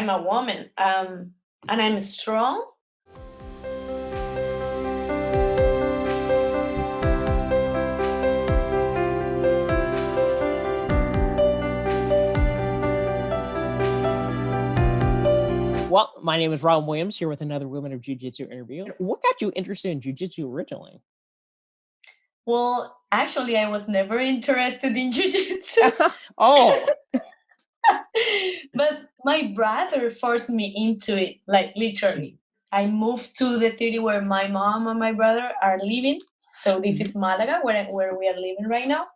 I'm a woman, and I'm strong. Well, my name is Rob Williams, here with another Women of Jiu-Jitsu interview. What got you interested in Jiu-Jitsu originally? Well, actually, I was never interested in Jiu-Jitsu. Oh. But my brother forced me into it, like literally. I moved to the city where my mom and my brother are living. So this is Málaga, where we are living right now.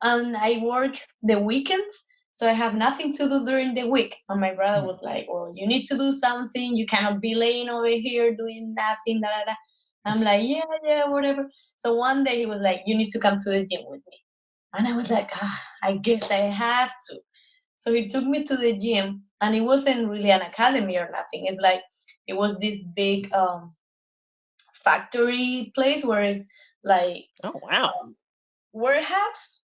And I work the weekends, so I have nothing to do during the week. And my brother was like, well, you need to do something. You cannot be laying over here doing nothing. Da, da, da. I'm like, yeah, whatever. So one day he was like, you need to come to the gym with me. And I was like, I guess I have to. So he took me to the gym, and it wasn't really an academy or nothing. It's like, it was this big factory place where it's like, oh wow, warehouse.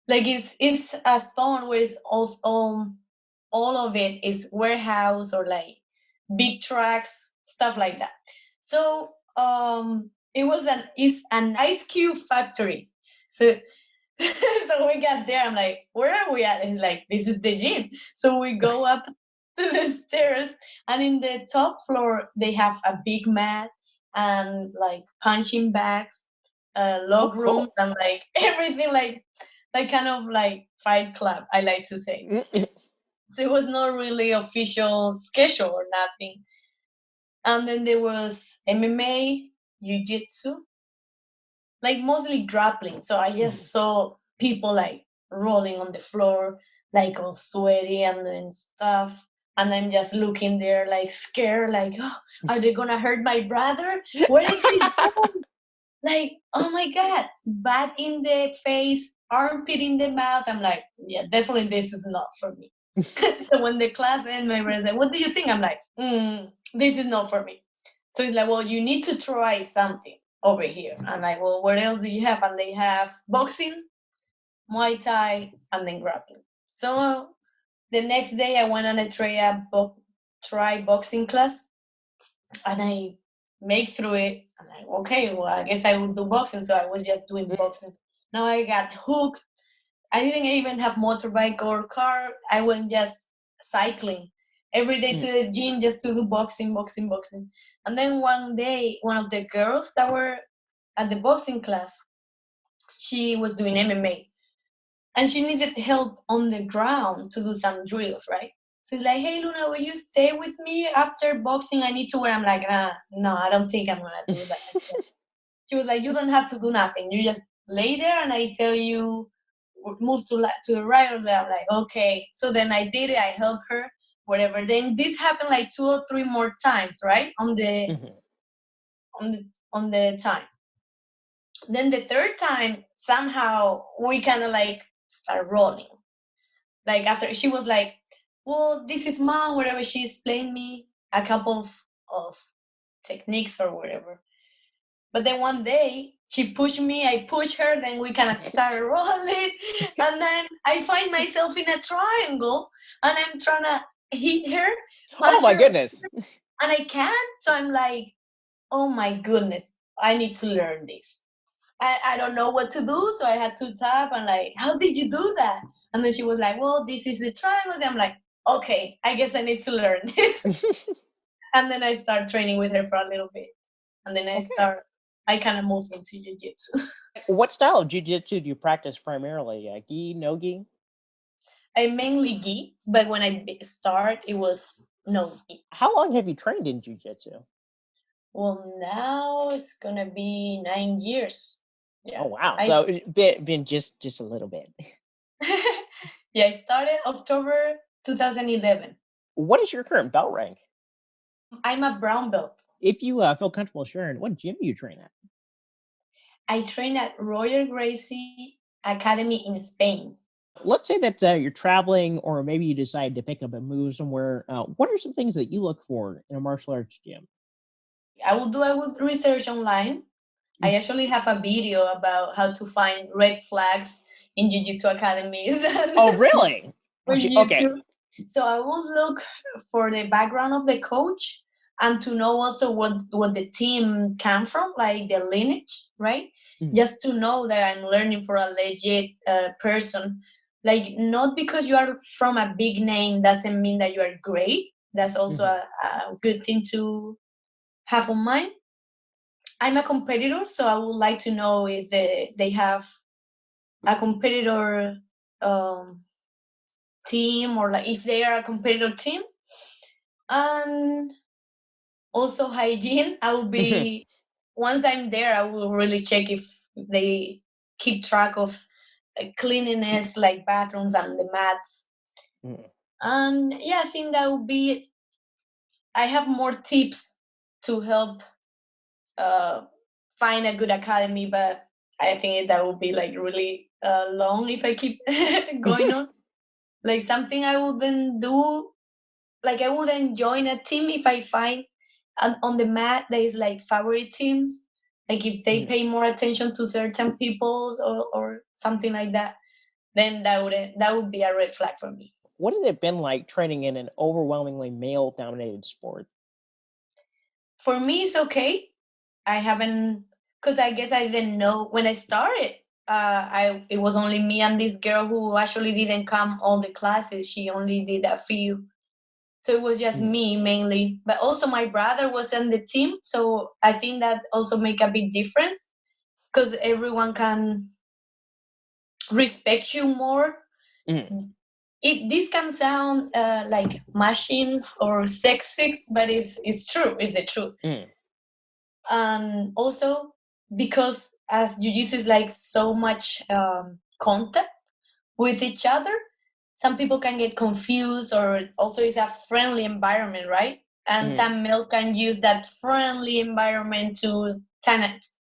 Like it's a zone where it's also all of it is warehouse or like big trucks, stuff like that. So it's an ice cube factory. So so we got there. I'm like, where are we at? And he's like, this is the gym. So we go up to the stairs, and in the top floor they have a big mat and like punching bags, log rooms, and like everything like kind of like Fight Club, I like to say. So it was not really official schedule or nothing. And then there was MMA, Jiu-Jitsu, like mostly grappling. So I just saw people like rolling on the floor, like all sweaty and doing stuff. And I'm just looking there like scared, like, oh, are they gonna hurt my brother? What is he doing? Like, oh my God, bat in the face, armpit in the mouth. I'm like, yeah, definitely this is not for me. So when the class ends, my brother said, what do you think? I'm like, this is not for me. So he's like, well, you need to try something over here. I'm like, well, what else do you have? And they have boxing, Muay Thai, and then grappling. So the next day I went on a try boxing class, and I make through it. I'm like, okay, well, I guess I will do boxing. So I was just doing boxing. Now I got hooked. I didn't even have motorbike or car. I went just cycling every day to the gym just to do boxing. And then one day, one of the girls that were at the boxing class, she was doing MMA. And she needed help on the ground to do some drills, right? So it's like, hey, Luna, will you stay with me after boxing? I need to wear. I'm like, no, I don't think I'm going to do that. She was like, you don't have to do nothing. You just lay there and I tell you, move to the right or left. I'm like, okay. So then I did it. I helped her, whatever. Then this happened like 2 or 3 more times, right? On the time. Then the third time, somehow we kind of like start rolling. Like after she was like, well, this is mom, whatever. She explained me a couple of techniques or whatever. But then one day she pushed me, I pushed her, then we kind of started rolling. And then I find myself in a triangle and I'm trying to hit her. Oh my goodness. And I can't. So I'm like, oh my goodness, I need to learn this. I don't know what to do. So I had to tap and like, how did you do that? And then she was like, well, this is the triangle. And I'm like, okay, I guess I need to learn this. And then I start training with her for a little bit. And then I kind of moved into Jiu-Jitsu. What style of Jiu-Jitsu do you practice primarily? Gi, no gi? I mainly gi, but when I start, it was no gi. How long have you trained in Jiu-Jitsu? Well, now it's going to be 9 years. Yeah. Oh, wow. So it's been just a little bit. Yeah, I started October 2011. What is your current belt rank? I'm a brown belt. If you feel comfortable sharing, what gym do you train at? I train at Royal Gracie Academy in Spain. Let's say that you're traveling, or maybe you decide to pick up a move somewhere. What are some things that you look for in a martial arts gym? I will do research online. I actually have a video about how to find red flags in Jiu-Jitsu academies. Oh, really? Okay. So I will look for the background of the coach and to know also what the team came from, like the lineage, right? Just to know that I'm learning for a legit person. Like, not because you are from a big name doesn't mean that you are great. That's also a good thing to have on mind. I'm a competitor, so I would like to know if they have a competitor team, or like if they are a competitor team. And also hygiene. I will be once I'm there, I will really check if they keep track of cleanliness, like bathrooms and the mats. And yeah, I think that would be. I have more tips to help uh, find a good academy, but I think that would be like really long if I keep going on. Like something I wouldn't do, like I wouldn't join a team if I find on the mat there is like favorite teams, like if they pay more attention to certain peoples or something like that, then that would be a red flag for me. What has it been like training in an overwhelmingly male-dominated sport? For me, it's okay. I haven't, because I guess I didn't know when I started. It was only me and this girl who actually didn't come all the classes. She only did a few. So it was just me mainly, but also my brother was on the team. So I think that also make a big difference because everyone can respect you more. This can sound like machines or sexist, but it's true. It's the truth. And also because as Jiu-Jitsu is like so much contact with each other, some people can get confused, or also it's a friendly environment, right? And some males can use that friendly environment to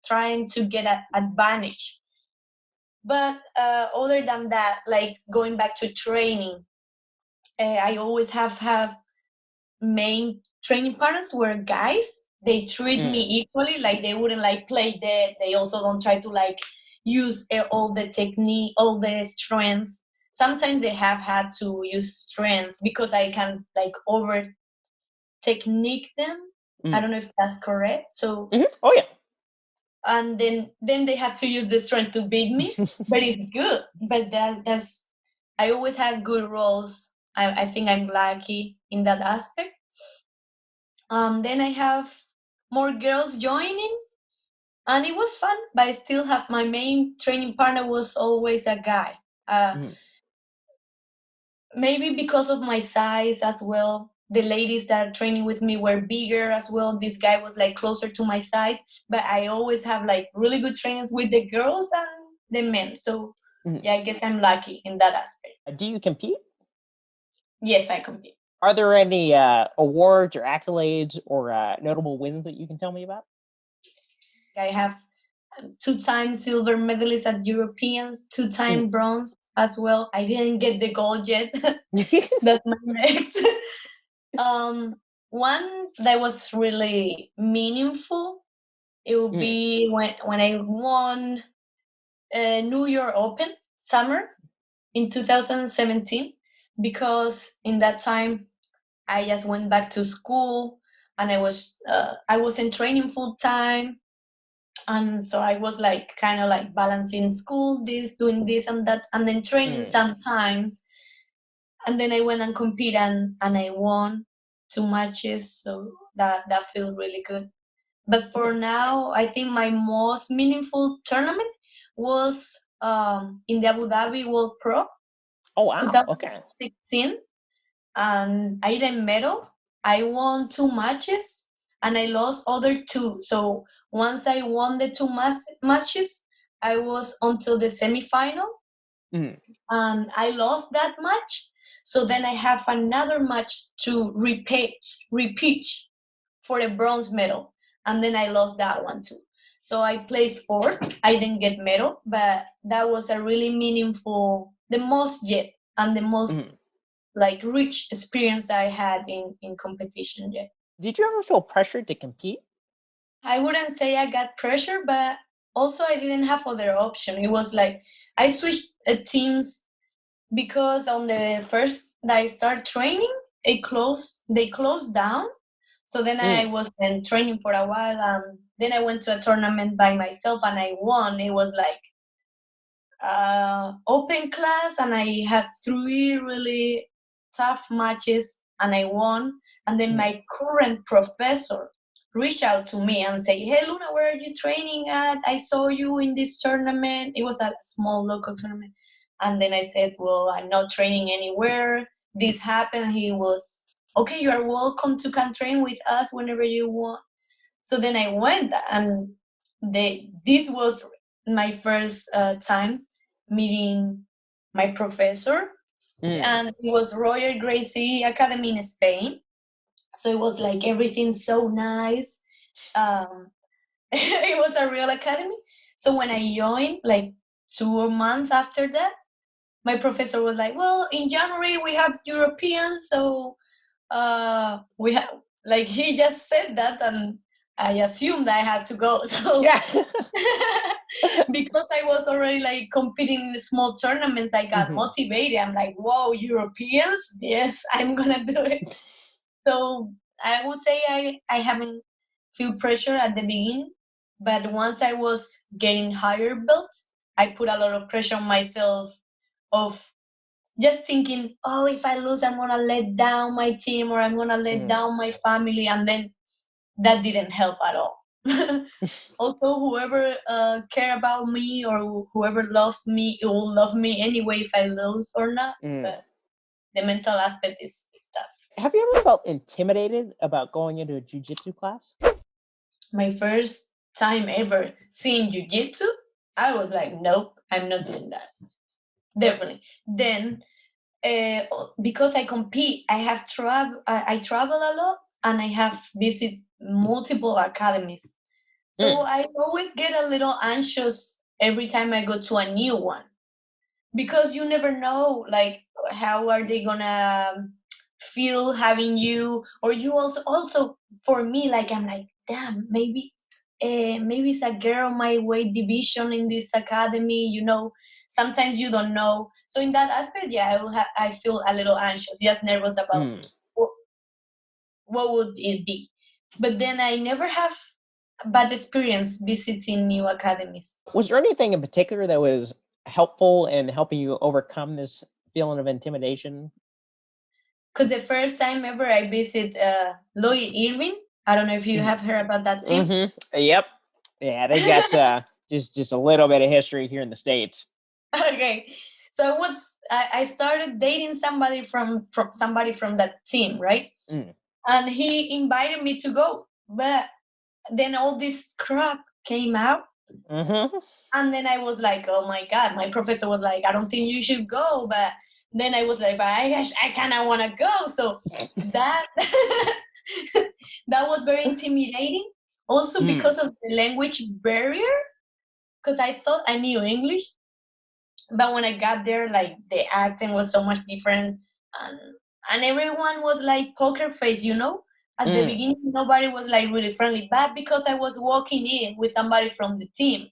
trying to get an advantage. But other than that, like going back to training, I always have main training partners were guys. They treat me equally, like they wouldn't like play dead. They also don't try to like use all the technique, all the strength. Sometimes they have had to use strength because I can like over technique them. I don't know if that's correct. So Oh yeah. and then they have to use the strength to beat me, but it's good. But that's I always have good roles. I think I'm lucky in that aspect. Then I have more girls joining, and it was fun. But I still have my main training partner was always a guy. Maybe because of my size as well. The ladies that are training with me were bigger as well. This guy was like closer to my size, but I always have like really good trainings with the girls and the men. So yeah, I guess I'm lucky in that aspect. Do you compete? Yes, I compete. Are there any awards or accolades or notable wins that you can tell me about? I have 2-time silver medalist at Europeans, 2-time bronze as well. I didn't get the gold yet. That's my next. One that was really meaningful, it would be when I won New York Open summer in 2017, because in that time I just went back to school and I wasn't training full time, and so I was like kind of like balancing school, doing this and that, and then training sometimes. And then I went and competed and I won 2 matches, so that feels really good. But for now, I think my most meaningful tournament was in the Abu Dhabi World Pro. Oh wow! Okay. 2016, and I didn't medal. I won 2 matches and I lost other 2. So once I won the 2 matches, I was until the semifinal, and I lost that match. So then I have another match to repeat for a bronze medal, and then I lost that one too. So I placed 4th. I didn't get medal, but that was a really meaningful, the most yet, and the most like rich experience I had in competition yet. Did you ever feel pressured to compete? I wouldn't say I got pressure, but also I didn't have other option. It was like I switched teams because on the first that I start training, they closed down. So then I was in training for a while, and then I went to a tournament by myself and I won. It was like open class, and I had 3 really tough matches and I won. And then my current professor reached out to me and say, "Hey Luna, where are you training at? I saw you in this tournament." It was a small local tournament. And then I said, "Well, I'm not training anywhere. This happened." He was, "Okay, you are welcome to come train with us whenever you want." So then I went, and this was my first time meeting my professor. And it was Royal Gracie Academy in Spain. So it was like everything so nice. It was a real academy. So when I joined, like 2 months after that, my professor was like, "Well, in January we have Europeans, so we have," like, he just said that, and I assumed I had to go. So Yeah. because I was already like competing in small tournaments, I got motivated. I'm like, "Whoa, Europeans, yes, I'm gonna do it." So I would say I haven't feel pressure at the beginning, but once I was getting higher belts, I put a lot of pressure on myself of just thinking, "Oh, if I lose, I'm gonna let down my team, or I'm gonna let down my family," and then that didn't help at all. Also, whoever care about me, or whoever loves me, it will love me anyway if I lose or not. But the mental aspect is tough. Have you ever felt intimidated about going into a jiu-jitsu class? My first time ever seeing Jiu-Jitsu, I was like, "Nope, I'm not doing that." Definitely. Then because I compete, I travel a lot, and I have visited multiple academies. So I always get a little anxious every time I go to a new one, because you never know, like, how are they gonna feel having you, or you also for me, like, I'm like, damn, maybe it's a girl my weight division in this academy, sometimes you don't know. So in that aspect, yeah, I feel a little anxious, just nervous about what would it be. But then I never have bad experience visiting new academies. Was there anything in particular that was helpful in helping you overcome this feeling of intimidation? Because the first time ever I visit Lloyd Irving, I don't know if you have heard about that team. Yep. Yeah, they got just a little bit of history here in the States. Okay, so I started dating somebody from that team, right? And he invited me to go, but then all this crap came out. And then I was like, "Oh my God," my professor was like, "I don't think you should go." But then I was like, "But I kind of want to go." So that that was very intimidating. Also because of the language barrier, because I thought I knew English, but when I got there, like, the accent was so much different, and everyone was like poker face. At the beginning, nobody was like really friendly, but because I was walking in with somebody from the team,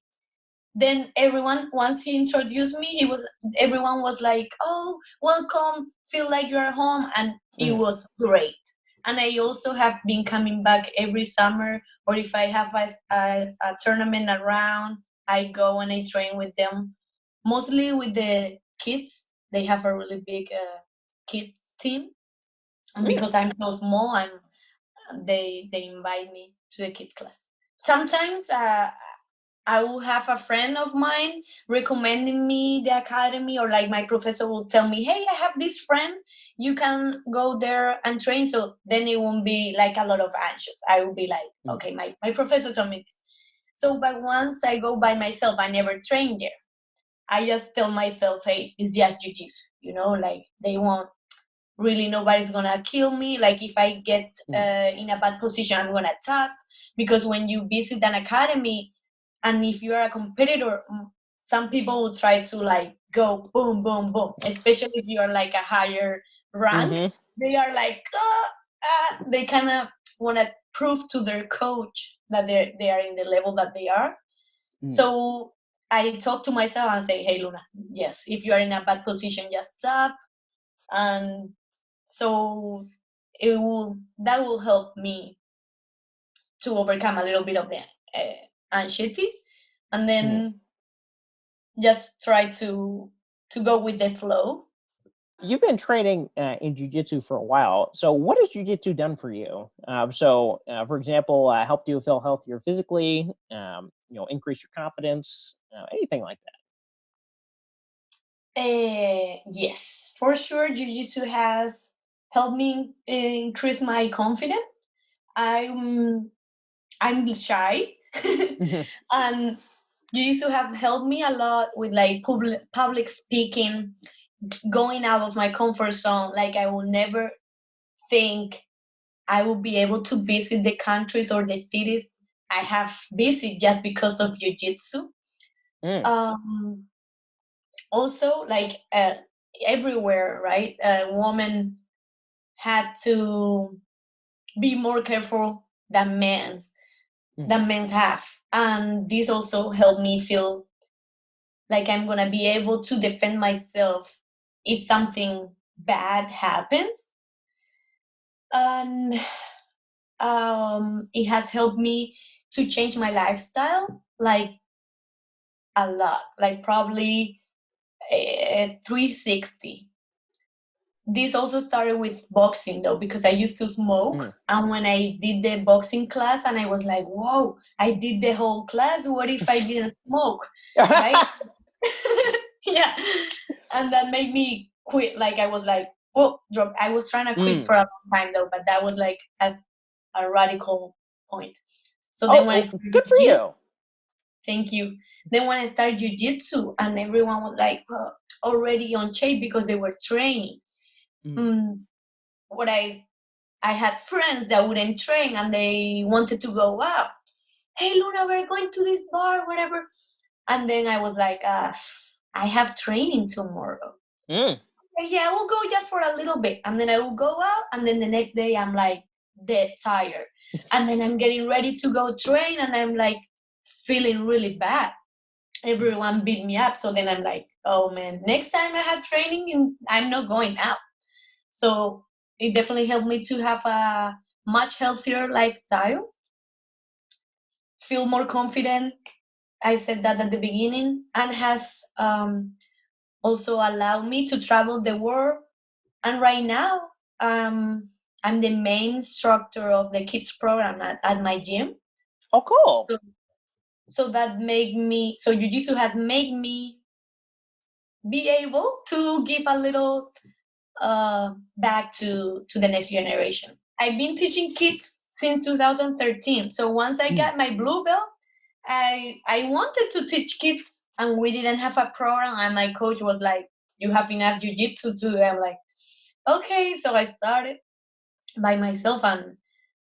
then everyone, once he introduced me, everyone was like, "Oh, welcome, feel like you're home," and it was great. And I also have been coming back every summer, or if I have a tournament around, I go and I train with them, mostly with the kids. They have a really big kids team, and because I'm so small, they invite me to the kid class. Sometimes I will have a friend of mine recommending me the academy, or like my professor will tell me, "Hey, I have this friend, you can go there and train." So then it won't be like a lot of anxious. I will be like, "Okay, my professor told me this." So, but once I go by myself, I never train there. I just tell myself, "Hey, it's just jujitsu, like, they won't really, nobody's gonna kill me. Like, if I get in a bad position, I'm gonna attack." Because when you visit an academy, and if you are a competitor, some people will try to, like, go boom, boom, boom. Especially if you are like a higher rank, they are like, they kind of want to prove to their coach that they are in the level that they are. So I talk to myself and say, hey, Luna, yes, if you are in a bad position, just stop. And so that will help me to overcome a little bit of the anxiety, and then just try to go with the flow. You've been training in Jiu-Jitsu for a while. So what has Jiu-Jitsu done for you? For example, helped you feel healthier physically, increase your confidence, anything like that? Yes, for sure. Jiu-Jitsu has helped me increase my confidence. I'm shy, and Jiu-Jitsu have helped me a lot with like public speaking, going out of my comfort zone. Like I will never think I will be able to visit the countries or the cities I have visited just because of Jiu-Jitsu. Also, like everywhere, right? A woman had to be more careful than men have, and this also helped me feel like I'm gonna be able to defend myself if something bad happens. And it has helped me to change my lifestyle, like a lot, like probably 360. This also started with boxing though, because I used to smoke. And when I did the boxing class, and I was like, whoa, I did the whole class. What if I didn't smoke? Right? Yeah. And that made me quit. Like I was like, whoa, drop. I was trying to quit for a long time though, but that was like as a radical point. So then when I started good for you. Thank you. Then when I started Jiu-Jitsu, and everyone was like already on shape because they were training. What I had friends that wouldn't train and they wanted to go out. Hey, Luna, we're going to this bar, whatever. And then I was like, I have training tomorrow. Yeah, we'll go just for a little bit. And then I will go out. And then the next day I'm like dead tired. And then I'm getting ready to go train. And I'm like feeling really bad. Everyone beat me up. So then I'm like, oh man, next time I have training, I'm not going out. So it definitely helped me to have a much healthier lifestyle, feel more confident. I said that at the beginning, and has also allowed me to travel the world. And right now, I'm the main instructor of the kids program at my gym. Oh, cool. So that Jiu-Jitsu has made me be able to give a little back to the next generation. I've been teaching kids since 2013. So once I got my blue belt, I wanted to teach kids, and we didn't have a program. And my coach was like, "You have enough Jiu-Jitsu to do." I'm like, "Okay." So I started by myself, and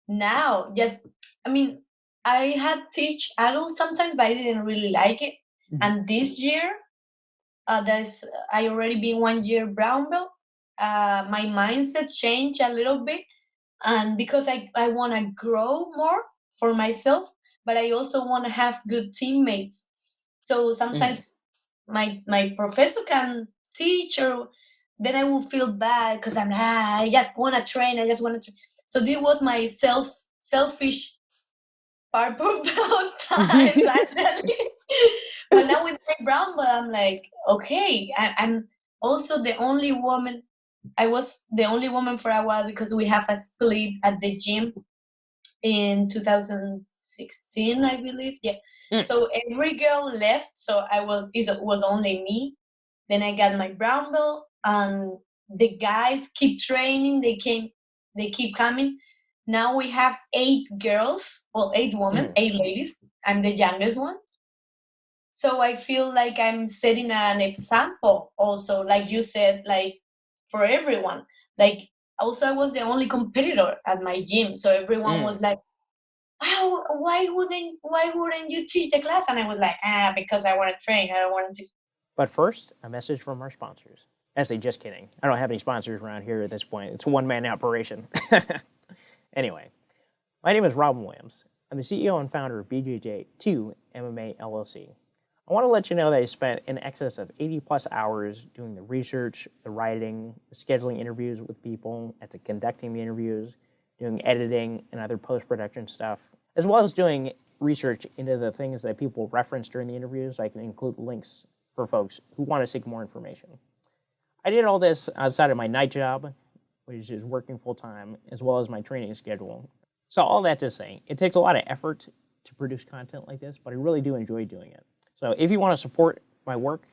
now I had teach adults sometimes, but I didn't really like it. And this year, I already been 1 year brown belt. My mindset changed a little bit, and because I want to grow more for myself, but I also want to have good teammates. So sometimes my professor can teach, or then I will feel bad because I just want to train. I just want to. So this was my selfish purple belt times actually. But now with my brown belt, I'm like, okay, I'm also the only woman. I was the only woman for a while because we have a split at the gym in 2016, I believe. Yeah. So every girl left, so it was only me. Then I got my brown belt, and the guys keep training. They keep coming. Now we have 8 girls, well, 8 women, 8 ladies. I'm the youngest one. So I feel like I'm setting an example also, like you said, like for everyone. Like also I was the only competitor at my gym. So everyone was like, wow, why wouldn't you teach the class? And I was like, because I want to train. I don't want to. But first, a message from our sponsors. I say, just kidding. I don't have any sponsors around here at this point. It's a one-man operation. Anyway, my name is Robin Williams. I'm the CEO and founder of BJJ2 MMA LLC. I want to let you know that I spent in excess of 80 plus hours doing the research, the writing, the scheduling interviews with people, and to conducting the interviews, doing editing and other post-production stuff, as well as doing research into the things that people reference during the interviews. I can include links for folks who want to seek more information. I did all this outside of my night job, which is working full-time, as well as my training schedule. So all that to say, it takes a lot of effort to produce content like this, but I really do enjoy doing it. So if you want to support my work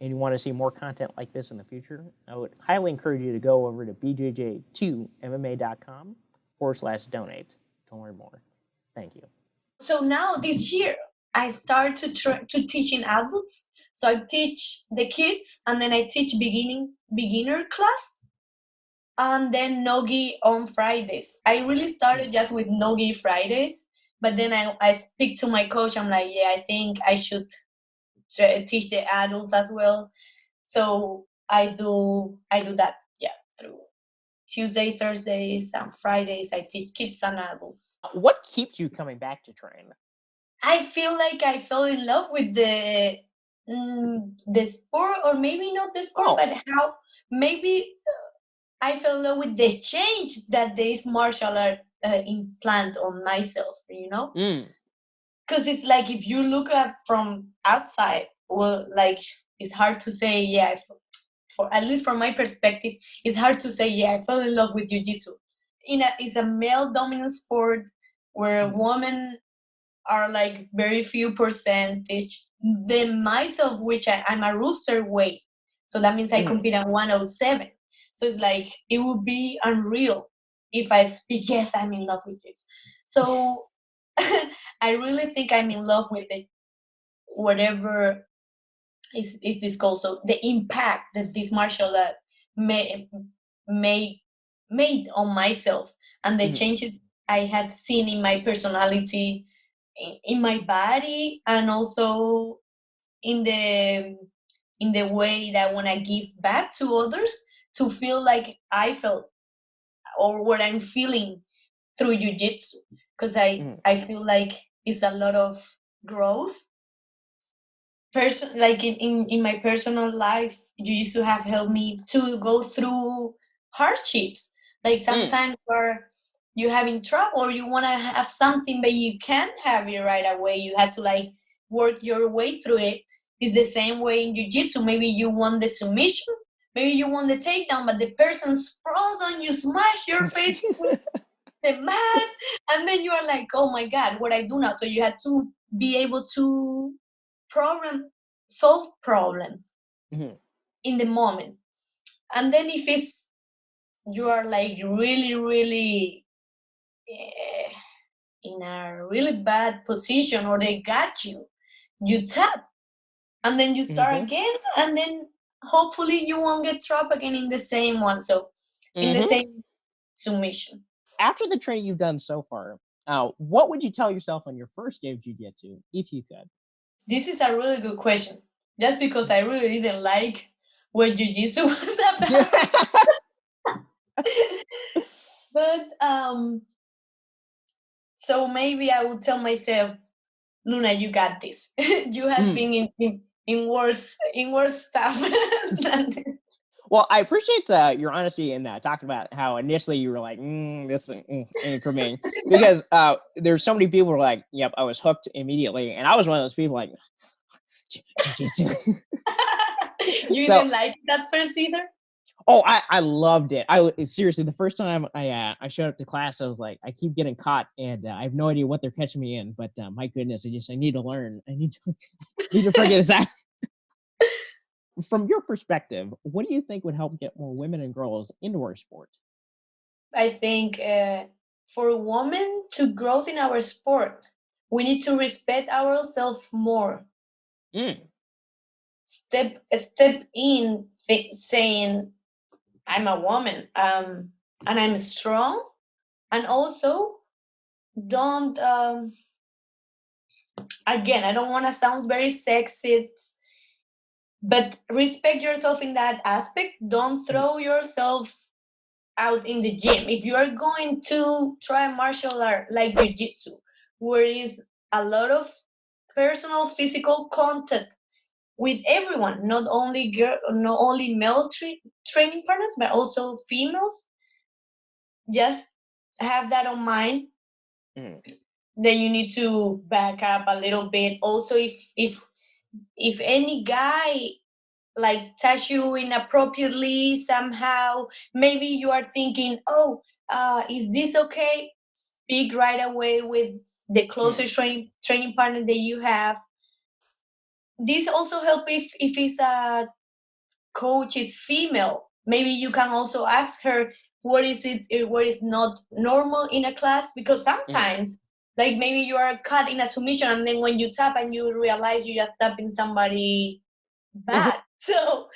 and you want to see more content like this in the future, I would highly encourage you to go over to bjj2mma.com/donate to learn more. Thank you. So now this year, I start to teach in adults. So I teach the kids, and then I teach beginner class, and then Nogi on Fridays. I really started just with Nogi Fridays, but then I speak to my coach. I'm like, yeah, I think I should teach the adults as well. So I do that, yeah, through Tuesday, Thursdays, and Fridays. I teach kids and adults. What keeps you coming back to train? I feel like I fell in love with the sport, or maybe not the sport, but how maybe I fell in love with the change that this martial art implant on myself, you know? Because it's like, if you look at from outside, well, like, it's hard to say, yeah, for at least from my perspective, it's hard to say, yeah, I fell in love with Jiu-Jitsu. It's a male dominant sport where women are like very few percentage. Then myself, which I'm a rooster weight, so that means I compete at 107. So it's like, it would be unreal if I speak, yes, I'm in love with this. So I really think I'm in love with it, whatever is this called. So the impact that this martial art made on myself, and the changes I have seen in my personality, in my body, and also in the way that I want to give back to others, to feel like I felt, or what I'm feeling through Jiu-Jitsu. Because I feel like it's a lot of growth. Like in my personal life, Jiu-Jitsu have helped me to go through hardships. Like sometimes where you having trouble, or you want to have something but you can't have it right away, you had to like work your way through it. It's the same way in Jiu-Jitsu. Maybe you want the submission, maybe you want the takedown, but the person's frozen, you smash your face with the mat, and then you are like, oh my God, what I do now? So you had to be able to solve problems in the moment. And then if you are like really in a really bad position, or they got you tap, and then you start again, and then hopefully you won't get trapped again in the same one. So in the same submission. After the training you've done so far, what would you tell yourself on your first day of Jiu-Jitsu, if you could? This is a really good question. Just because I really didn't like what Jiu-Jitsu was about. But so maybe I would tell myself, Luna, you got this. You have been in worse stuff than this. Well, I appreciate your honesty in talking about how initially you were like, this ain't for me. Because there's so many people who are like, yep, I was hooked immediately. And I was one of those people like, You didn't like that first either? Oh, I loved it. Seriously, the first time I showed up to class, I was like, I keep getting caught, and I have no idea what they're catching me in. But my goodness, I need to learn. I need to figure this out. From your perspective, what do you think would help get more women and girls into our sport? I think for women to grow in our sport, we need to respect ourselves more. Step in, saying, I'm a woman, and I'm strong, and also don't. Again, I don't want to sound very sexist, but respect yourself in that aspect. Don't throw yourself out in the gym. If you are going to try martial art like Jiu-Jitsu, where is a lot of personal physical contact with everyone, not only not only male training partners, but also females. Just have that on mind. Mm. Then you need to back up a little bit. Also, if any guy like touch you inappropriately somehow, maybe you are thinking, oh, is this okay? Speak right away with the closest training partner that you have. This also help if it's a coach is female. Maybe you can also ask her what is not normal in a class, because sometimes like maybe you are caught in a submission and then when you tap and you realize you just tapping somebody bad. So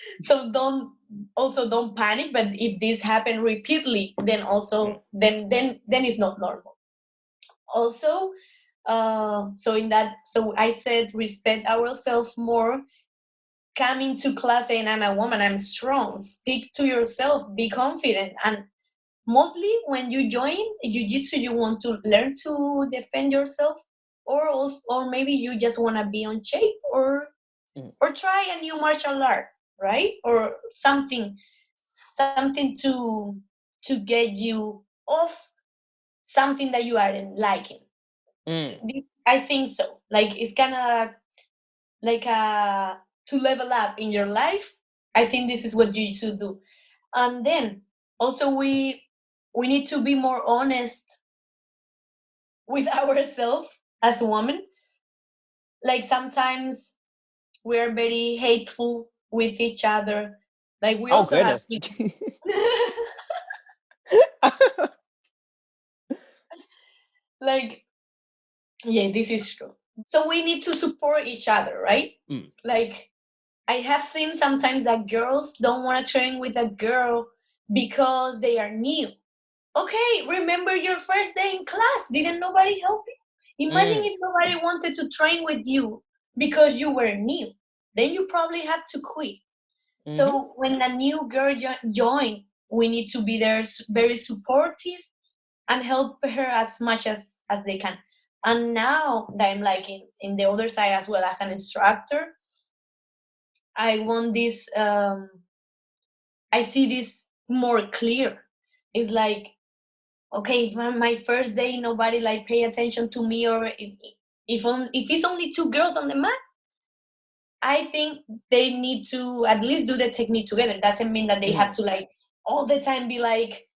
don't panic, but if this happen repeatedly, then also then it's not normal. Also, so I said respect ourselves more. Come into class saying I'm a woman, I'm strong. Speak to yourself, be confident. And mostly when you join jiu-jitsu, you want to learn to defend yourself, or maybe you just want to be on shape, or try a new martial art, right? Or something to get you off something that you aren't liking. I think so. Like it's kind of like to level up in your life. I think this is what you should do. And then also we need to be more honest with ourselves as women. Like sometimes we're very hateful with each other. Like we Oh, also have goodness. like, yeah, this is true. So we need to support each other, right? Like I have seen sometimes that girls don't want to train with a girl because they are new. Okay, remember your first day in class? Didn't nobody help you? Imagine if nobody wanted to train with you because you were new. Then you probably have to quit. So when a new girl join, we need to be there very supportive and help her as much as they can. And now that I'm like in the other side as well as an instructor, I want this, I see this more clear. It's like, okay, if my first day nobody like pay attention to me, or if it's only two girls on the mat, I think they need to at least do the technique together. Doesn't mean that they have to like all the time be like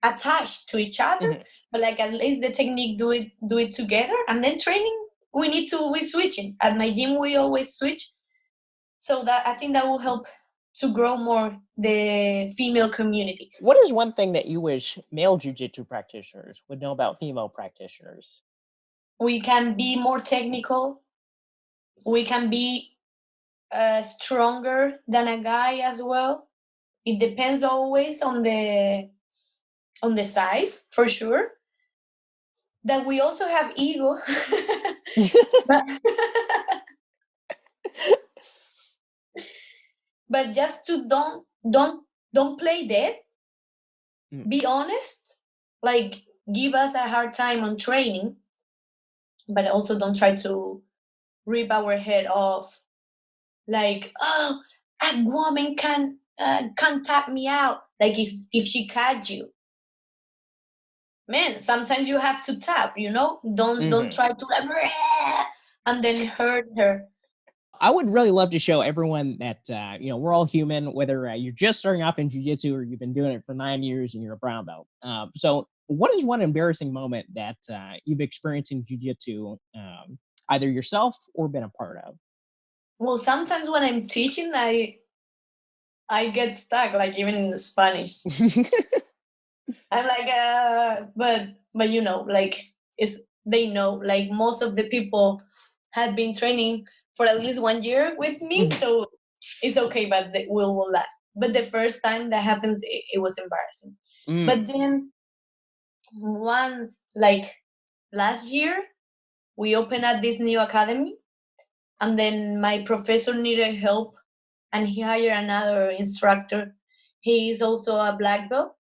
attached to each other, but like at least the technique do it together. And then training, we switching. At my gym we always switch, so that I think that will help to grow more the female community. What is one thing that you wish male jiu-jitsu practitioners would know about female practitioners? We can be more technical. We can be stronger than a guy as well. It depends always on the size, for sure. That we also have ego. But just to don't play dead. Be honest. Like give us a hard time on training, but also don't try to rip our head off. Like, oh, a woman can tap me out. Like if she catch you, man, sometimes you have to tap. Don't try to like and then hurt her. I would really love to show everyone that we're all human, whether you're just starting off in jiu-jitsu or you've been doing it for 9 years and you're a brown belt. So what is one embarrassing moment that you've experienced in jiu-jitsu, either yourself or been a part of? Well, sometimes when I'm teaching, I get stuck, like even in the Spanish. I'm like, but like they know, like most of the people had been training for at least 1 year with me, so it's okay, but we'll laugh. But the first time that happens, it was embarrassing. But then once, like last year, we opened up this new academy, and then my professor needed help, and he hired another instructor. He is also a black belt.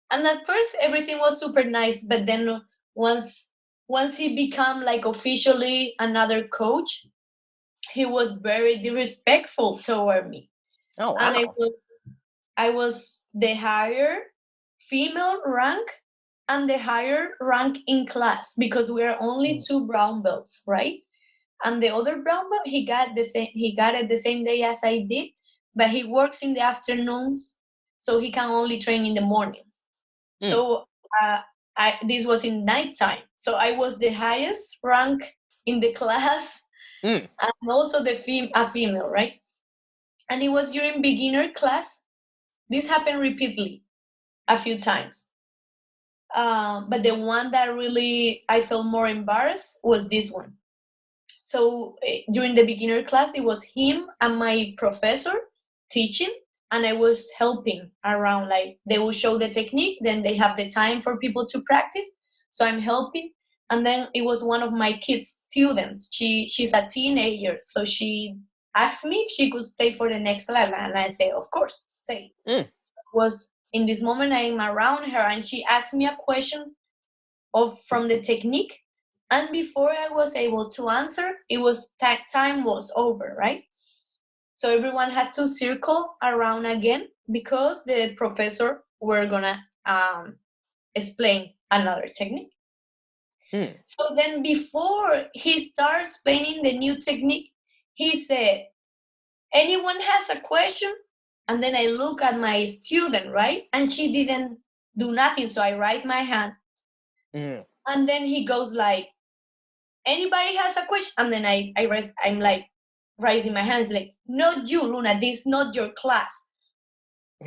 And at first everything was super nice, but then once once he became like officially another coach, he was very disrespectful toward me. Oh, And wow. I was the higher female rank and the higher rank in class, because we are only 2 brown belts, right? And the other brown belt, he got it the same day as I did, but he works in the afternoons, so he can only train in the mornings. So this was in nighttime, so I was the highest rank in the class, and also a female, right? And it was during beginner class. This happened repeatedly a few times. But the one that really I felt more embarrassed was this one. So during the beginner class, it was him and my professor teaching, and I was helping around. Like, they will show the technique, then they have the time for people to practice. So I'm helping. And then it was one of my kids' students. She's a teenager, so she asked me if she could stay for the next lesson, and I said, of course, stay. So it was in this moment I'm around her, and she asked me a question from the technique, and before I was able to answer, it was time was over, right? So everyone has to circle around again, because the professor were gonna explain another technique. So then before he starts explaining the new technique, he said, anyone has a question? And then I look at my student, right? And she didn't do nothing, so I raise my hand. And then he goes like, anybody has a question? And then I'm like raising my hands, like, not you, Luna, this is not your class.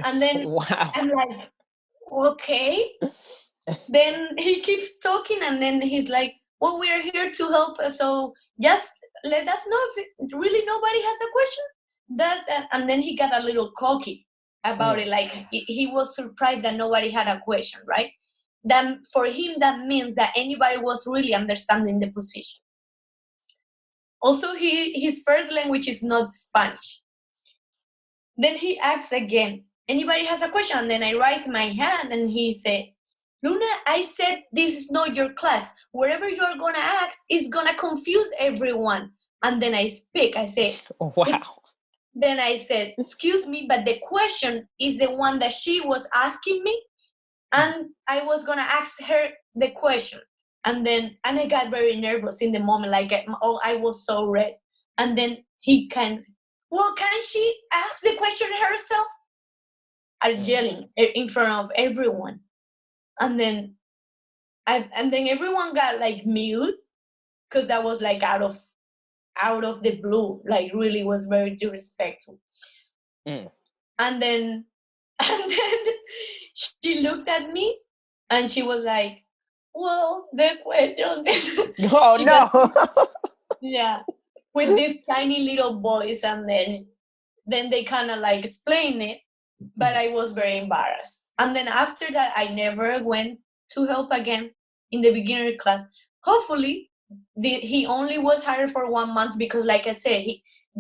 And then wow. I'm like, okay. Then he keeps talking, and then he's like, well, we are here to help, so just let us know if really nobody has a question. And then he got a little cocky about it, like he was surprised that nobody had a question, right? Then for him, that means that anybody was really understanding the position. Also, his first language is not Spanish. Then he asks again, anybody has a question? And then I raise my hand, and he said, Luna, I said this is not your class. Whatever you're going to ask is going to confuse everyone. And then I speak. I say, wow. Then I said, excuse me, but the question is the one that she was asking me. And I was going to ask her the question. And I got very nervous in the moment. Like, I was so red. And then he can she ask the question herself? Are yelling in front of everyone. And then everyone got like mute, because that was like out of the blue, like really was very disrespectful. And then she looked at me, and she was like, well, the question. Oh, no. Yeah, with this tiny little voice, and then they kind of like explain it, but I was very embarrassed. And then after that, I never went to help again in the beginner class. Hopefully, he only was hired for 1 month, because, like I said,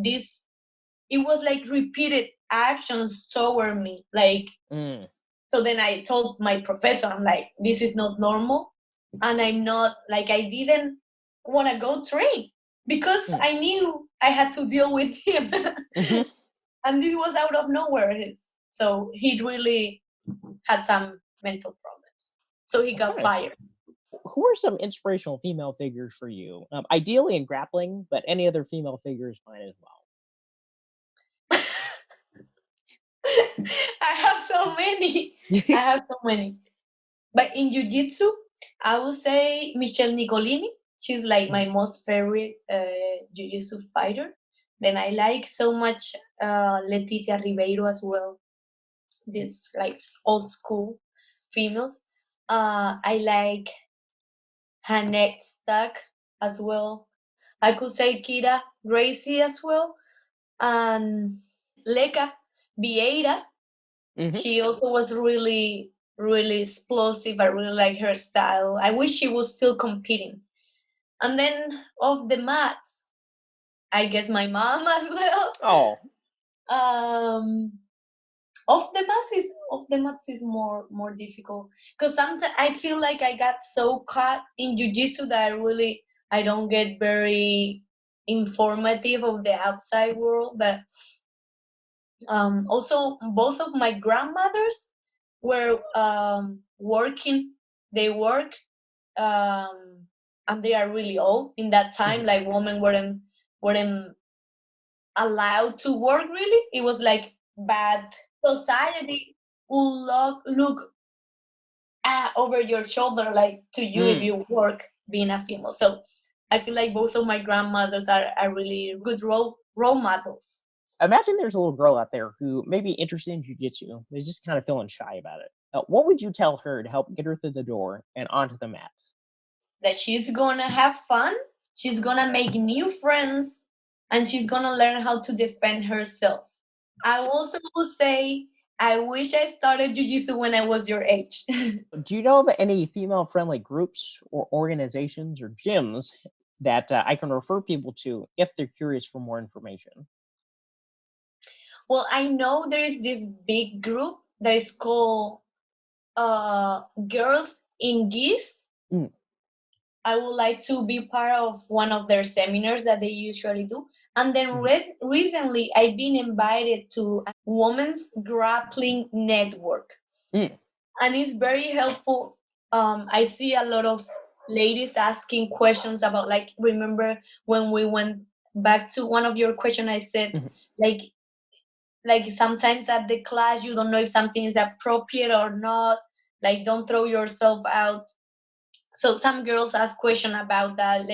it was like repeated actions toward me. Like, so then I told my professor, I'm like, this is not normal, and I'm not like, I didn't want to go train, because I knew I had to deal with him. And this was out of nowhere. So he really had some mental problems. So he got fired. Who are some inspirational female figures for you? Ideally in grappling, but any other female figures fine as well. I have so many. But in Jiu-Jitsu, I would say Michelle Nicolini. She's like my most favorite Jiu-Jitsu fighter. Then I like so much Leticia Ribeiro as well. This like old school females. I like Hanek Stack as well. I could say Kira Gracie as well. And Leka Vieira. She also was really, really explosive. I really like her style. I wish she was still competing. And then off the mats, I guess my mom as well. Oh. Off the mats is more difficult because sometimes I feel like I got so caught in jiu-jitsu that I don't get very informative of the outside world. But also both of my grandmothers were working. They work, and they are really old. In that time, like women weren't allowed to work. Really, it was like bad. Society will look over your shoulder, like to you if you work being a female. So I feel like both of my grandmothers are really good role models. Imagine there's a little girl out there who may be interested in jiu-jitsu, but is just kind of feeling shy about it. What would you tell her to help get her through the door and onto the mat? That she's gonna have fun, she's gonna make new friends, and she's gonna learn how to defend herself. I also will say, I wish I started jiu-jitsu when I was your age. Do you know of any female-friendly groups or organizations or gyms that I can refer people to if they're curious for more information? Well, I know there is this big group that is called Girls in Geese. Mm. I would like to be part of one of their seminars that they usually do. And then recently, I've been invited to a women's grappling network. Mm. And it's very helpful. I see a lot of ladies asking questions about, like, remember when we went back to one of your questions, I said, like sometimes at the class, you don't know if something is appropriate or not. Like, don't throw yourself out. So some girls ask question about that,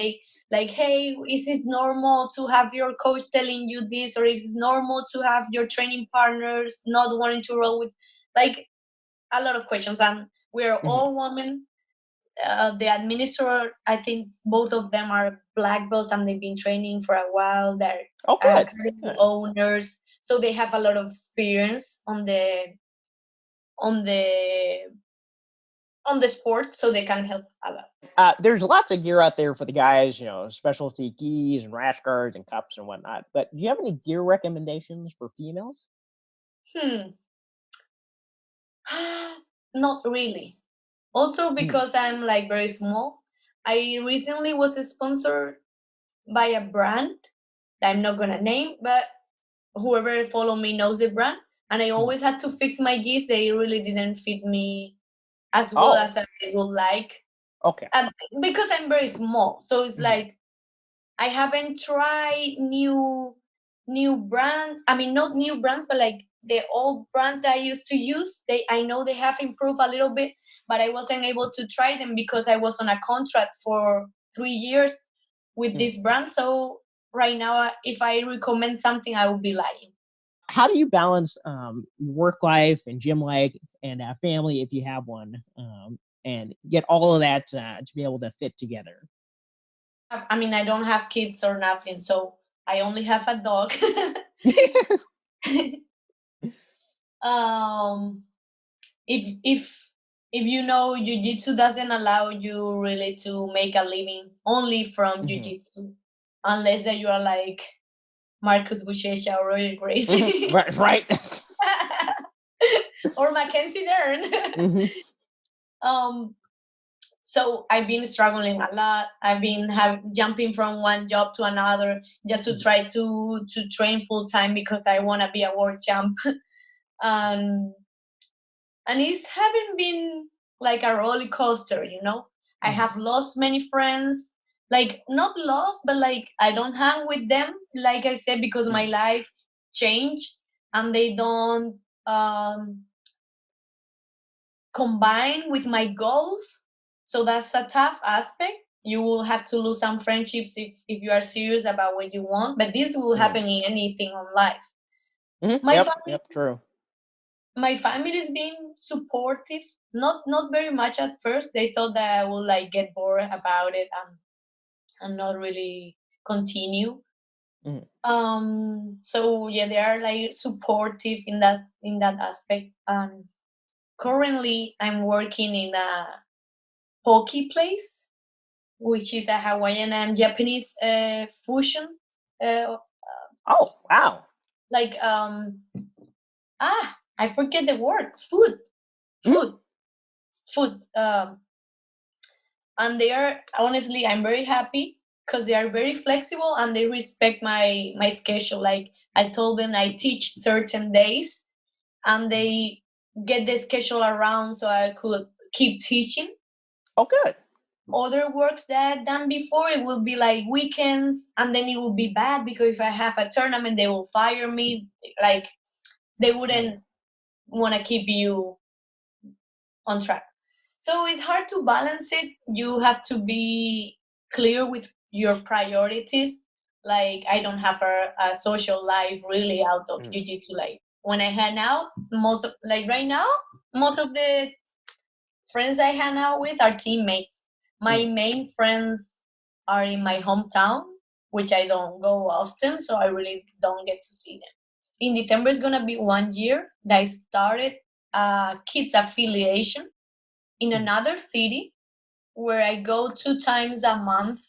like, hey, is it normal to have your coach telling you this, or is it normal to have your training partners not wanting to roll with, like, a lot of questions. And we're all women. The administrator, I think both of them are black belts and they've been training for a while. They're Oh, good. academy owners, so they have a lot of experience on the on the sport, so they can help a lot. There's lots of gear out there for the guys, specialty gis and rash guards and cups and whatnot. But do you have any gear recommendations for females? Not really. Also because I'm like very small. I recently was sponsored by a brand that I'm not gonna name, but whoever follow me knows the brand. And I always had to fix my gis. They really didn't fit me as well as I would like. Okay. And because I'm very small, so it's like I haven't tried new brands. I mean, not new brands, but like the old brands that I used to use. I know they have improved a little bit, but I wasn't able to try them because I was on a contract for 3 years with this brand. So right now, if I recommend something, I will be lying. How do you balance your work life and gym life and family, if you have one, and get all of that to be able to fit together? I mean, I don't have kids or nothing, so I only have a dog. If you know, jiu-jitsu doesn't allow you really to make a living only from jiu-jitsu, unless that you are like Marcus Buchecha or Gracie. Right. Or Mackenzie Dern. So I've been struggling a lot. I've been jumping from one job to another just to try to train full time because I want to be a world champ. And it's haven't been like a roller coaster. I have lost many friends, like not lost, but like I don't hang with them, like I said, because my life changed and they don't combine with my goals. So that's a tough aspect. You will have to lose some friendships if you are serious about what you want, but this will happen in anything on life. True. My family is being supportive, not very much at first. They thought that I would like get bored about it and not really continue. So yeah, they are like supportive in that aspect. Currently I'm working in a poke place, which is a Hawaiian and Japanese fusion. Oh, wow. Like I forget the word, food. And they are, honestly, I'm very happy because they are very flexible and they respect my schedule. Like I told them I teach certain days and they get the schedule around so I could keep teaching. Oh, good. Other works that I've done before, it will be like weekends, and then it will be bad because if I have a tournament, they will fire me. Like they wouldn't want to keep you on track. So it's hard to balance it. You have to be clear with your priorities. Like I don't have a social life really out of jiu-jitsu. Like when I hang out, right now, most of the friends I hang out with are teammates. My main friends are in my hometown, which I don't go often, so I really don't get to see them. In December is gonna be 1 year that I started kids affiliation in another city where I go 2 times a month.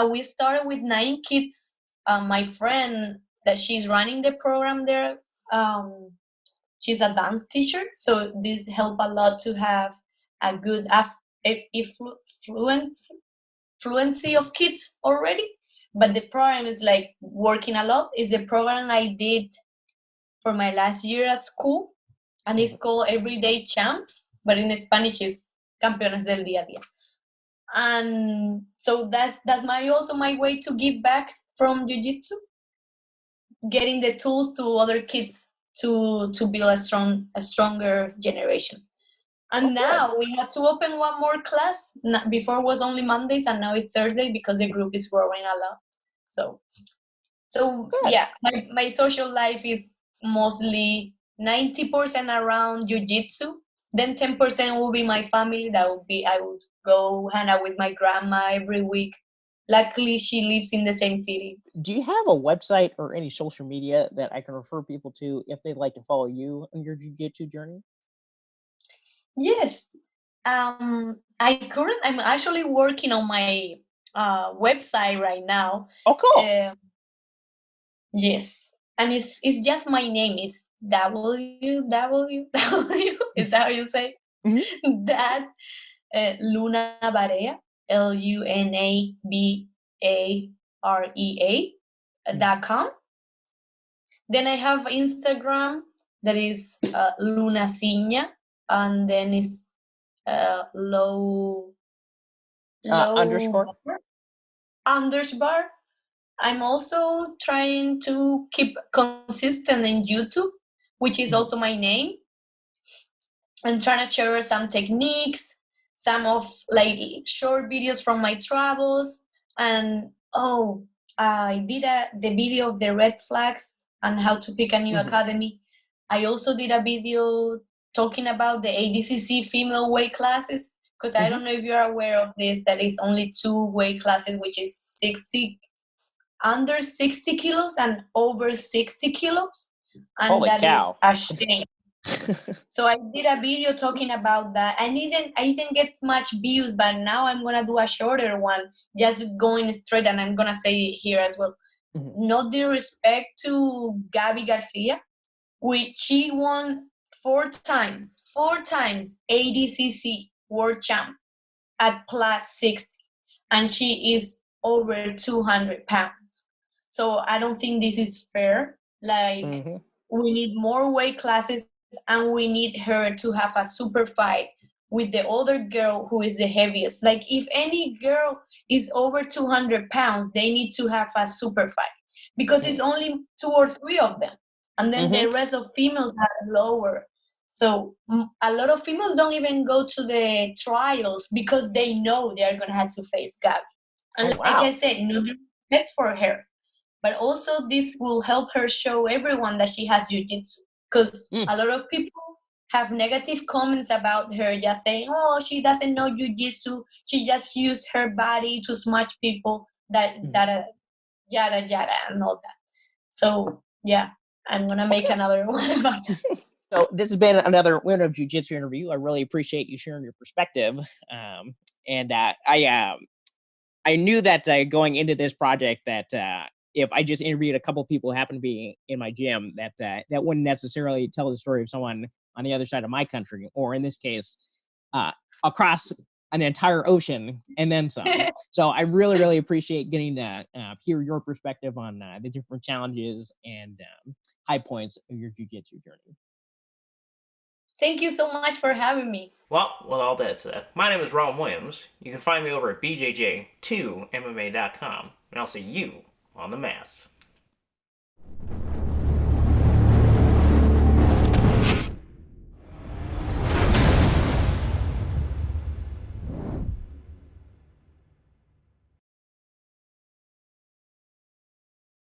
We started with 9 kids. My friend that she's running the program there, she's a dance teacher, so this helped a lot to have a good fluency of kids already. But the program is like working a lot. It's a program I did for my last year at school, and it's called Everyday Champs, but in Spanish is Campeones del Día a Día. And so that's my way to give back from jiu-jitsu, getting the tools to other kids to build a stronger generation. And now we had to open one more class. Before was only Mondays, and now it's Thursday because the group is growing a lot. So yeah, my social life is mostly 90% around jiu-jitsu. Then 10% will be my family. I would go hang out with my grandma every week. Luckily, she lives in the same city. Do you have a website or any social media that I can refer people to if they'd like to follow you on your jiu-jitsu journey? Yes. I'm actually working on my website right now. Oh, cool. Yes. And it's just my name. It's www. Is that how you say? That Luna Barea, LUNABAREA.com. Then I have Instagram that is Luna Signa, and then it's low underscore. Underscore. I'm also trying to keep consistent in YouTube, which is also my name. I'm trying to share some techniques, some of like short videos from my travels, and I did the video of the red flags and how to pick a new academy. I also did a video talking about the ADCC female weight classes, because I don't know if you're aware of this, that is only 2 weight classes, which is under 60 kilos and over 60 kilos. And Holy that cow. is a shame. So I did a video talking about that. I didn't get much views, but now I'm gonna do a shorter one, just going straight, and I'm gonna say it here as well. No disrespect to Gabby Garcia, which she won 4 times ADCC world champ at plus 60, and she is over 200 pounds. So I don't think this is fair. Like we need more weight classes, and we need her to have a super fight with the other girl who is the heaviest. Like if any girl is over 200 pounds, they need to have a super fight, because it's only 2 or 3 of them, and then the rest of females are lower. So a lot of females don't even go to the trials because they know they are gonna have to face Gabby. And like I said, no respect for her, but also this will help her show everyone that she has jiu-jitsu. Because a lot of people have negative comments about her, just saying, oh, she doesn't know jiu-jitsu, she just used her body to smash people, that yada yada and all that. So yeah, I'm gonna make another one about that. So this has been another Winner of Jiu-Jitsu interview. I really appreciate you sharing your perspective. And I knew that going into this project that if I just interviewed a couple of people who happen to be in my gym, that that wouldn't necessarily tell the story of someone on the other side of my country, or in this case, across an entire ocean and then some. So I really, really appreciate getting to hear your perspective on the different challenges and high points of your jiu-jitsu journey. Thank you so much for having me. Well, with all that said, my name is Ron Williams. You can find me over at bjj2mma.com, and I'll see you on the mats.